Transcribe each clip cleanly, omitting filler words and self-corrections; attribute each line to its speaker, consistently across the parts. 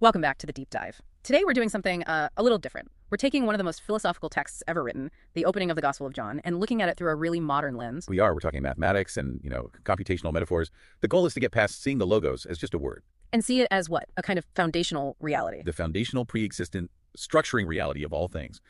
Speaker 1: Welcome back to the deep dive. Today we're doing something a little different. We're taking one of the most philosophical texts ever written, the opening of the Gospel of John, and looking at it through a really modern lens.
Speaker 2: We're talking mathematics and, computational metaphors. The goal is to get past seeing the logos as just a word.
Speaker 1: And see it as what? A kind of foundational reality.
Speaker 2: The foundational, pre-existent, structuring reality of all things.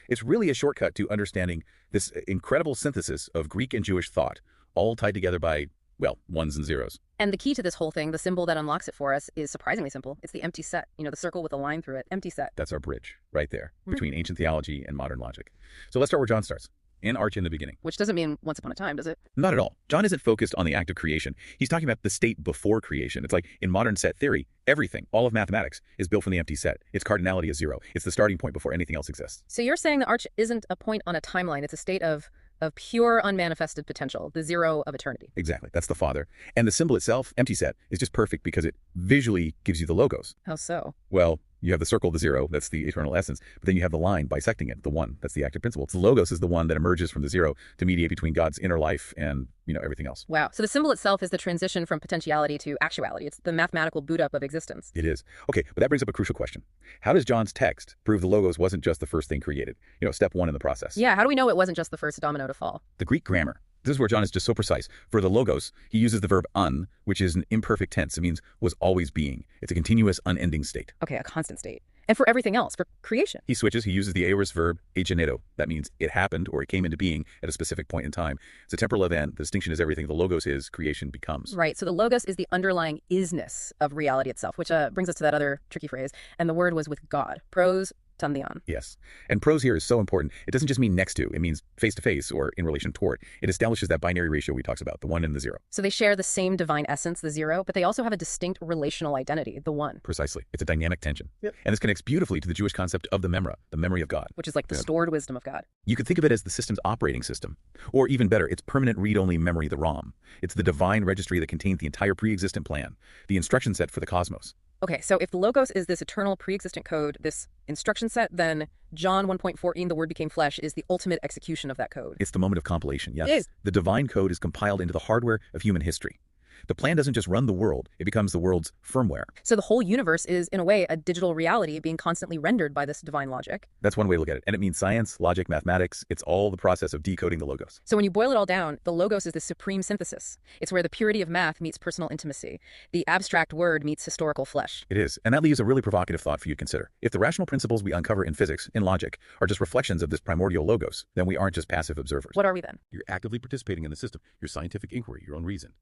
Speaker 2: It's really a shortcut to understanding this incredible synthesis of Greek and Jewish thought, all tied together by, well, ones and zeros.
Speaker 1: And the key to this whole thing, the symbol that unlocks it for us, is surprisingly simple. It's the empty set, the circle with a line through it, empty set.
Speaker 2: That's our bridge right there between ancient theology and modern logic. So let's start where John starts. In arche in the beginning.
Speaker 1: Which doesn't mean once upon a time, does it?
Speaker 2: Not at all. John isn't focused on the act of creation. He's talking about the state before creation. It's like in modern set theory, everything, all of mathematics, is built from the empty set. Its cardinality is zero. It's the starting point before anything else exists.
Speaker 1: So you're saying the arche isn't a point on a timeline. It's a state of pure unmanifested potential, the zero of eternity.
Speaker 2: Exactly. That's the Father. And the symbol itself, empty set, is just perfect because it visually gives you the logos.
Speaker 1: How so?
Speaker 2: Well, you have the circle, the zero, that's the eternal essence. But then you have the line bisecting it, the one, that's the active principle. The logos is the one that emerges from the zero to mediate between God's inner life and, everything else.
Speaker 1: Wow. So the symbol itself is the transition from potentiality to actuality. It's the mathematical boot up of existence.
Speaker 2: It is. Okay, but that brings up a crucial question. How does John's text prove the logos wasn't just the first thing created? Step one in the process.
Speaker 1: Yeah, how do we know it wasn't just the first domino to fall?
Speaker 2: The Greek grammar. This is where John is just so precise. For the logos, he uses the verb un, which is an imperfect tense. It means was always being. It's a continuous, unending state.
Speaker 1: Okay, a constant state. And for everything else, for creation.
Speaker 2: He switches. He uses the aorist verb egeneto. That means it happened or it came into being at a specific point in time. It's a temporal event. The distinction is everything. The logos is creation becomes.
Speaker 1: Right. So the logos is the underlying isness of reality itself, which brings us to that other tricky phrase. And the word was with God. Pros tandion.
Speaker 2: Yes. And pros here is so important. It doesn't just mean next to. It means face to face or in relation toward. It establishes that binary ratio we talked about, the one and the zero.
Speaker 1: So they share the same divine essence, the zero, but they also have a distinct relational identity, the one.
Speaker 2: Precisely. It's a dynamic tension. Yep. And this connects beautifully to the Jewish concept of the memra, the memory of God.
Speaker 1: Which is like the stored wisdom of God.
Speaker 2: You could think of it as the system's operating system. Or even better, its permanent read-only memory, the ROM. It's the divine registry that contains the entire pre-existent plan, the instruction set for the cosmos.
Speaker 1: Okay, so if the logos is this eternal pre-existent code, this instruction set, then John 1.14, the word became flesh, is the ultimate execution of that code.
Speaker 2: It's the moment of compilation, yes.
Speaker 1: It is.
Speaker 2: The divine code is compiled into the hardware of human history. The plan doesn't just run the world, it becomes the world's firmware.
Speaker 1: So the whole universe is, in a way, a digital reality being constantly rendered by this divine logic.
Speaker 2: That's one way to look at it. And it means science, logic, mathematics. It's all the process of decoding the logos.
Speaker 1: So when you boil it all down, the logos is the supreme synthesis. It's where the purity of math meets personal intimacy. The abstract word meets historical flesh.
Speaker 2: It is. And that leaves a really provocative thought for you to consider. If the rational principles we uncover in physics, in logic, are just reflections of this primordial logos, then we aren't just passive observers.
Speaker 1: What are we then?
Speaker 2: You're actively participating in the system, your scientific inquiry, your own reason.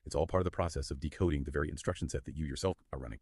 Speaker 2: It's all part of the process of decoding the very instruction set that you yourself are running.